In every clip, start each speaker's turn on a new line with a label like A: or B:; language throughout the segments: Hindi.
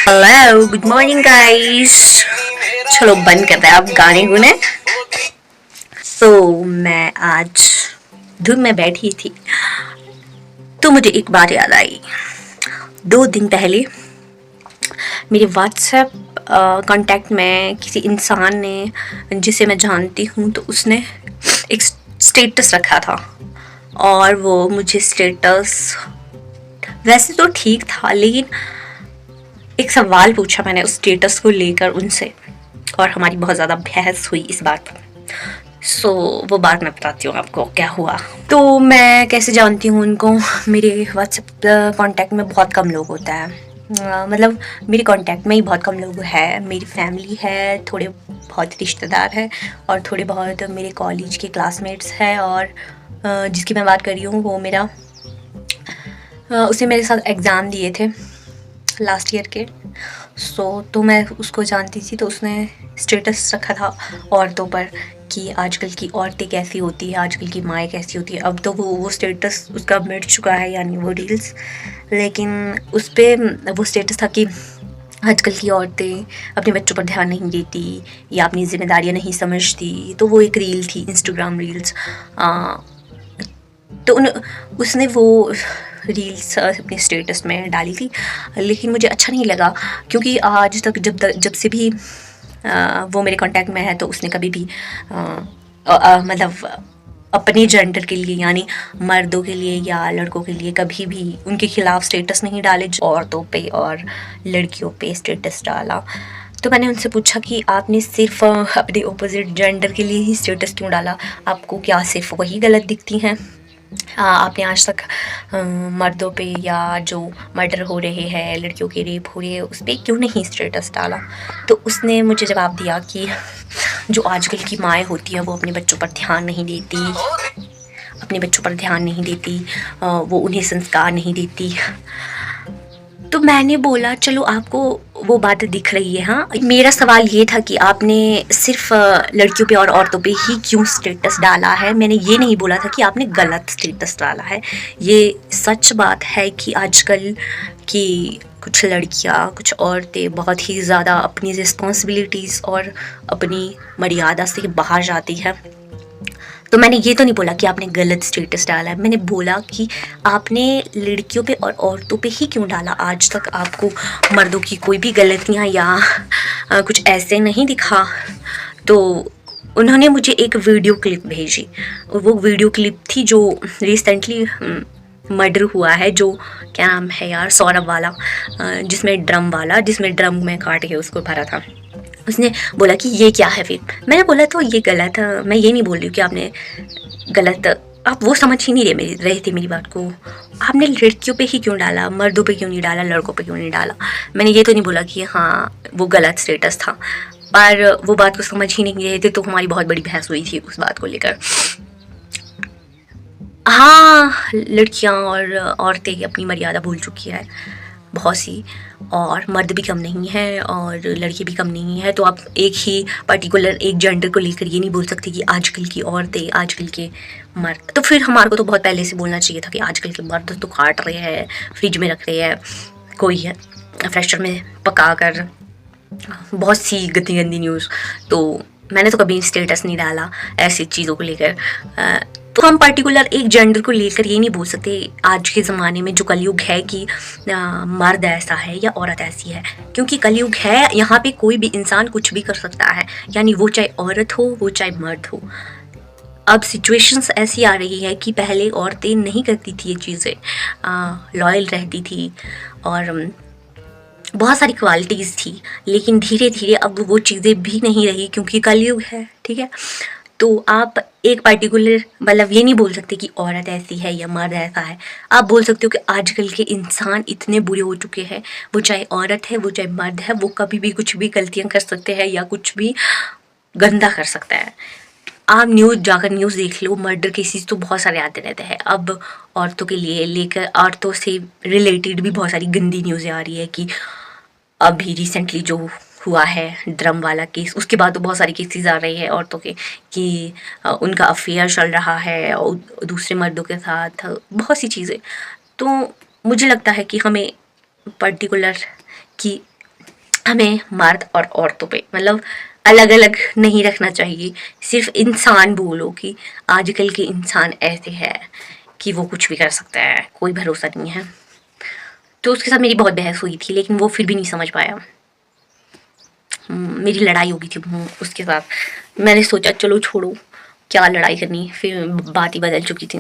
A: Hello good morning guys. चलो बंद करते हैं अब गाने गुने। मैं आज धूप में बैठी थी तो मुझे एक बात याद आई। 2 दिन पहले मेरे व्हाट्सएप कांटेक्ट में किसी इंसान ने, जिसे मैं जानती हूँ, तो उसने एक स्टेटस रखा था। और वो मुझे स्टेटस वैसे तो ठीक था, लेकिन एक सवाल पूछा मैंने उस स्टेटस को लेकर उनसे, और हमारी बहुत ज़्यादा बहस हुई इस बात पर। वो बात मैं बताती हूँ आपको क्या हुआ। तो मैं कैसे जानती हूँ उनको? मेरे व्हाट्सएप कांटेक्ट में बहुत कम लोग होता है, मतलब मेरे कांटेक्ट में ही बहुत कम लोग हैं। मेरी फैमिली है, थोड़े बहुत रिश्तेदार हैं, और थोड़े बहुत मेरे कॉलेज के क्लासमेट्स हैं। और जिसकी मैं बात कर रही हूँ वो उसने मेरे साथ एग्ज़ाम दिए थे लास्ट ईयर के। तो मैं उसको जानती थी, तो उसने स्टेटस रखा था औरतों पर कि आजकल की औरतें कैसी होती है, आजकल की माएँ कैसी होती है। अब तो वो स्टेटस उसका मिट चुका है, यानी वो रील्स। लेकिन उस पर वो स्टेटस था कि आजकल की औरतें अपने बच्चों पर ध्यान नहीं देती या अपनी जिम्मेदारियां नहीं समझती। तो वो एक रील थी, इंस्टाग्राम रील्स। तो उसने वो रील्स अपने स्टेटस में डाली थी, लेकिन मुझे अच्छा नहीं लगा, क्योंकि आज तक जब से भी वो मेरे कांटेक्ट में है, तो उसने कभी भी मतलब अपने जेंडर के लिए, यानी मर्दों के लिए या लड़कों के लिए, कभी भी उनके खिलाफ स्टेटस नहीं डाले। औरतों पे और लड़कियों पे स्टेटस डाला। तो मैंने उनसे पूछा कि आपने सिर्फ अपने ऑपोजिट जेंडर के लिए ही स्टेटस क्यों डाला? आपको क्या सिर्फ वही गलत दिखती हैं? आपने आज तक मर्दों पे या जो मर्डर हो रहे हैं, लड़कियों के रेप हो रहे हैं, उस पर क्यों नहीं स्टेटस डाला? तो उसने मुझे जवाब दिया कि जो आजकल की माएँ होती हैं वो अपने बच्चों पर ध्यान नहीं देती, अपने बच्चों पर ध्यान नहीं देती, वो उन्हें संस्कार नहीं देती। तो मैंने बोला चलो आपको वो बात दिख रही है। हाँ, मेरा सवाल ये था कि आपने सिर्फ लड़कियों पे और औरतों पे ही क्यों स्टेटस डाला है। मैंने ये नहीं बोला था कि आपने गलत स्टेटस डाला है। ये सच बात है कि आजकल की कुछ लड़कियाँ, कुछ औरतें बहुत ही ज़्यादा अपनी रिस्पॉन्सिबिलिटीज़ और अपनी मर्यादा से बाहर जाती है। तो मैंने ये तो नहीं बोला कि आपने गलत स्टेटस डाला है। मैंने बोला कि आपने लड़कियों पे और औरतों पे ही क्यों डाला? आज तक आपको मर्दों की कोई भी गलतियाँ या कुछ ऐसे नहीं दिखा। तो उन्होंने मुझे एक वीडियो क्लिप भेजी। वो वीडियो क्लिप थी जो रिसेंटली मर्डर हुआ है, जो क्या नाम है यार, सौरभ वाला, जिसमें ड्रम में काट के उसको भरा था। उसने बोला कि ये क्या है फिर? मैंने बोला तो ये गलत है। मैं ये नहीं बोल रही हूँ कि आपने गलत, आप वो समझ ही नहीं रहे थे मेरी बात को। आपने लड़कियों पे ही क्यों डाला, मर्दों पे क्यों नहीं डाला, लड़कों पे क्यों नहीं डाला? मैंने ये तो नहीं बोला कि हाँ वो गलत स्टेटस था, पर वो बात को समझ ही नहीं रहे थे, तो हमारी बहुत बड़ी बहस हुई थी उस बात को लेकर। हाँ, लड़कियाँ और औरतें अपनी मर्यादा भूल चुकी है बहुत सी, और मर्द भी कम नहीं है और लड़के भी कम नहीं है। तो आप एक ही पर्टिकुलर एक जेंडर को लेकर ये नहीं बोल सकते कि आजकल की औरतें, आजकल के मर्द। तो फिर हमारे को तो बहुत पहले से बोलना चाहिए था कि आजकल के मर्द तो काट रहे हैं, फ्रिज में रख रहे हैं, कोई है फ्रेशर में पका कर, बहुत सी गंदी गंदी न्यूज़। तो मैंने तो कभी स्टेटस नहीं डाला ऐसी चीज़ों को लेकर। तो हम पर्टिकुलर एक जेंडर को लेकर ये नहीं बोल सकते आज के ज़माने में जो कलयुग है कि मर्द ऐसा है या औरत ऐसी है, क्योंकि कलयुग है, यहाँ पे कोई भी इंसान कुछ भी कर सकता है, यानी वो चाहे औरत हो, वो चाहे मर्द हो। अब सिचुएशंस ऐसी आ रही है कि पहले औरतें नहीं करती थी ये चीज़ें, लॉयल रहती थी और बहुत सारी क्वालिटीज़ थी, लेकिन धीरे धीरे अब वो चीज़ें भी नहीं रही, क्योंकि कलयुग है, ठीक है। तो आप एक पर्टिकुलर, मतलब ये नहीं बोल सकते कि औरत ऐसी है या मर्द ऐसा है। आप बोल सकते हो कि आजकल के इंसान इतने बुरे हो चुके हैं, वो चाहे औरत है, वो चाहे मर्द है, वो कभी भी कुछ भी गलतियाँ कर सकते हैं या कुछ भी गंदा कर सकता है। आप जाकर न्यूज़ देख लो, मर्डर केसेस तो बहुत सारे आते रहते हैं। अब औरतों के लिए लेकर, औरतों से रिलेटेड भी बहुत सारी गंदी न्यूज़ें आ रही है कि अभी रिसेंटली जो हुआ है ड्रम वाला केस, उसके बाद तो बहुत सारी केसेस आ रही है औरतों के कि उनका अफेयर चल रहा है और दूसरे मर्दों के साथ, बहुत सी चीज़ें। तो मुझे लगता है कि हमें पर्टिकुलर कि हमें मर्द और औरतों पे मतलब अलग अलग नहीं रखना चाहिए। सिर्फ इंसान बोलो कि आजकल के इंसान ऐसे है कि वो कुछ भी कर सकता है, कोई भरोसा नहीं है। तो उसके साथ मेरी बहुत बहस हुई थी, लेकिन वो फिर भी नहीं समझ पाया। मेरी लड़ाई हो गई थी उसके साथ। मैंने सोचा चलो छोड़ो, क्या लड़ाई करनी, फिर बात ही बदल चुकी थी।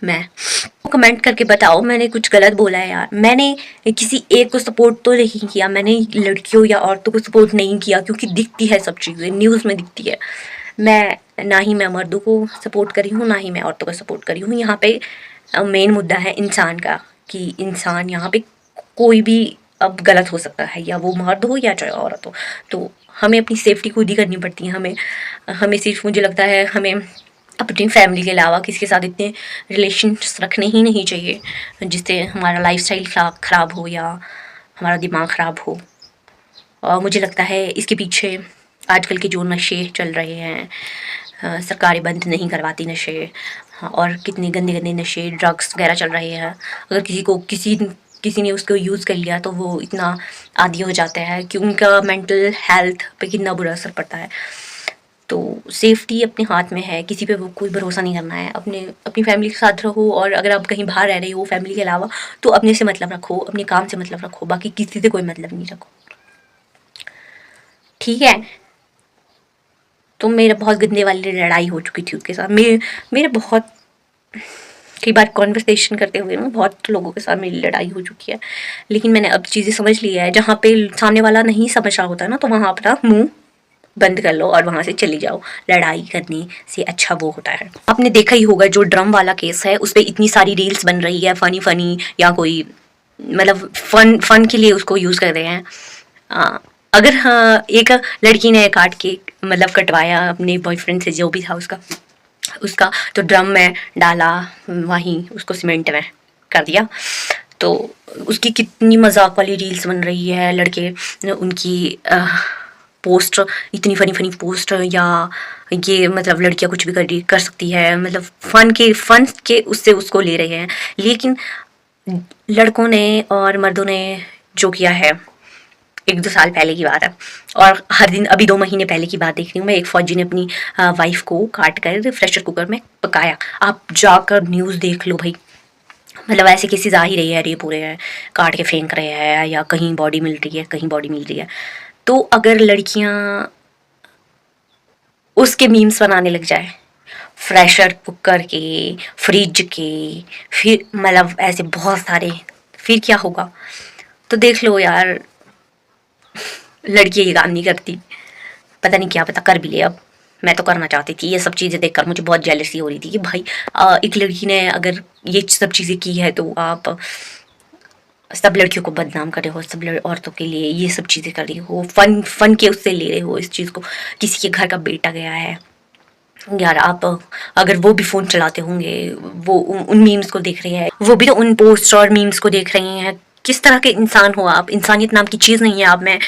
A: मैं कमेंट करके बताओ मैंने कुछ गलत बोला है यार। मैंने किसी एक को सपोर्ट तो नहीं किया, मैंने लड़कियों या औरतों को सपोर्ट नहीं किया, क्योंकि दिखती है सब चीज़ें, न्यूज़ में दिखती है। ना ही मैं मर्दों को सपोर्ट करी हूँ, ना ही मैं औरतों को सपोर्ट करी हूँ। यहाँ पे मेन मुद्दा है इंसान का, कि इंसान यहाँ पे कोई भी अब गलत हो सकता है, या वो मर्द हो या चाहे औरत हो। तो हमें अपनी सेफ्टी खुद ही करनी पड़ती है। हमें सिर्फ, मुझे लगता है हमें अपनी फैमिली के अलावा किसी के साथ इतने रिलेशन्स रखने ही नहीं चाहिए जिससे हमारा लाइफस्टाइल ख़राब हो या हमारा दिमाग ख़राब हो। और मुझे लगता है इसके पीछे आजकल के जो नशे चल रहे हैं, सरकारें बंद नहीं करवाती नशे, और कितने गंदे गंदे नशे, ड्रग्स वगैरह चल रहे हैं। अगर किसी ने उसको यूज़ कर लिया तो वो इतना आदी हो जाता है कि उनका मेंटल हेल्थ पे कितना बुरा असर पड़ता है। तो सेफ्टी अपने हाथ में है, किसी पे वो कोई भरोसा नहीं करना है। अपनी फैमिली के साथ रहो, और अगर आप कहीं बाहर रह रहे हो फैमिली के अलावा, तो अपने से मतलब रखो, अपने काम से मतलब रखो, बाकी किसी से कोई मतलब नहीं रखो, ठीक है। तो मेरा बहुत गंदे वाली लड़ाई हो चुकी थी उसके साथ। मेरे बहुत कई बार कॉन्वर्सेशन करते हुए ना बहुत लोगों के साथ मेरी लड़ाई हो चुकी है, लेकिन मैंने अब चीज़ें समझ लिया है। जहाँ पे सामने वाला नहीं समझ रहा होता ना, तो वहाँ अपना मुंह बंद कर लो और वहाँ से चली जाओ। लड़ाई करने से अच्छा वो होता है। आपने देखा ही होगा जो ड्रम वाला केस है, उस पर इतनी सारी रील्स बन रही है, फनी फनी, या कोई मतलब फन के लिए उसको यूज़ कर रहे हैं। अगर हाँ, एक लड़की ने काट के मतलब कटवाया अपने बॉयफ्रेंड से, जो भी था उसका उसका तो ड्रम में डाला, वहीं उसको सीमेंट में कर दिया। तो उसकी कितनी मजाक वाली रील्स बन रही है, लड़के उनकी पोस्ट, इतनी फनी फनी पोस्ट, या ये मतलब लड़कियां कुछ भी कर सकती है, मतलब फन के उससे उसको ले रहे हैं। लेकिन लड़कों ने और मर्दों ने जो किया है, 1-2 साल पहले की बात है, और हर दिन अभी 2 महीने पहले की बात देख रही हूँ मैं। एक फौजी ने अपनी वाइफ को काट कर प्रेशर कुकर में पकाया। आप जाकर न्यूज़ देख लो भाई, मतलब ऐसे केसेस आ ही रही है, रेप हो रहे हैं, काट के फेंक रहे हैं, या कहीं बॉडी मिल रही है, कहीं बॉडी मिल रही है। तो अगर लड़कियां उसके मीम्स बनाने लग जाए, प्रेशर कुकर के, फ्रिज के, फिर मतलब ऐसे बहुत सारे, फिर क्या होगा। तो देख लो यार, लड़कियां ये काम नहीं करती, पता नहीं क्या पता कर भी ले। अब मैं तो करना चाहती थी। ये सब चीज़ें देखकर मुझे बहुत जेलसी हो रही थी कि भाई एक लड़की ने अगर ये सब चीज़ें की है, तो आप सब लड़कियों को बदनाम कर रहे हो, सब औरतों के लिए ये सब चीज़ें कर रही हो, फन के उससे ले रहे हो इस चीज़ को। किसी के घर का बेटा गया है यार, आप अगर वो भी फ़ोन चलाते होंगे, वो उन मीम्स को देख रहे हैं, वो भी तो उन पोस्ट और मीम्स को देख रहे हैं। किस तरह के इंसान हो आप? इंसानियत नाम की चीज़ नहीं है आप में।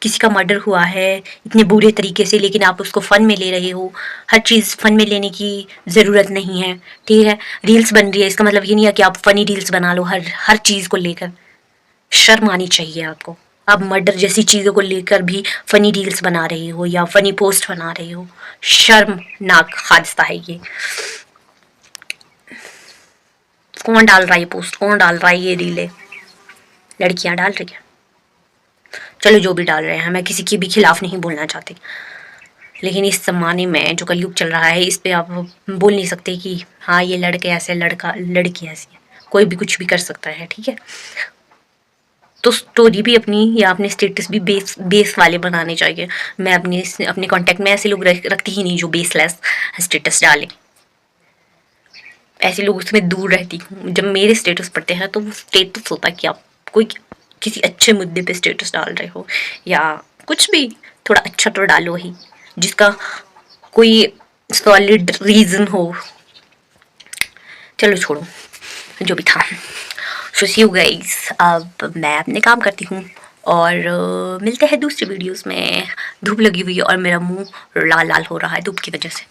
A: किसी का मर्डर हुआ है इतने बुरे तरीके से, लेकिन आप उसको फ़न में ले रहे हो। हर चीज़ फ़न में लेने की ज़रूरत नहीं है, ठीक है। रील्स बन रही है, इसका मतलब ये नहीं है कि आप फ़नी रील्स बना लो हर चीज़ को लेकर। शर्म आनी चाहिए आपको। आप मर्डर जैसी चीज़ों को लेकर भी फ़नी रील्स बना रहे हो या फ़नी पोस्ट बना रहे हो। शर्मनाक हादसा है ये। कौन डाल रहा है ये पोस्ट, कौन डाल रहा है ये रीलें? लड़कियां डाल रही हैं। चलो जो भी डाल रहे हैं, मैं किसी के भी खिलाफ नहीं बोलना चाहती, लेकिन इस ज़माने में जो कलयुग चल रहा है, इस पे आप बोल नहीं सकते कि हाँ ये लड़के ऐसे, लड़की ऐसी है। कोई भी कुछ भी कर सकता है, ठीक है। तो स्टोरी भी अपनी या अपने स्टेटस भी बेस वाले बनाने चाहिए। मैं अपने कांटेक्ट में ऐसे लोग रखती ही नहीं जो बेसलेस स्टेटस डालें। ऐसे लोगों से मैं दूर रहती हूँ। जब मेरे स्टेटस पढ़ते हैं तो वो स्टेटस होता है कि आप कोई किसी अच्छे मुद्दे पे स्टेटस डाल रहे हो, या कुछ भी थोड़ा अच्छा तो डालो ही, जिसका कोई सॉलिड रीज़न हो। चलो छोड़ो, जो भी था। सो सी यू गाइस, अब मैं अपने काम करती हूँ, और मिलते हैं दूसरी वीडियोस में। धूप लगी हुई है और मेरा मुंह लाल लाल हो रहा है धूप की वजह से।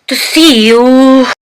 A: तो सी यू।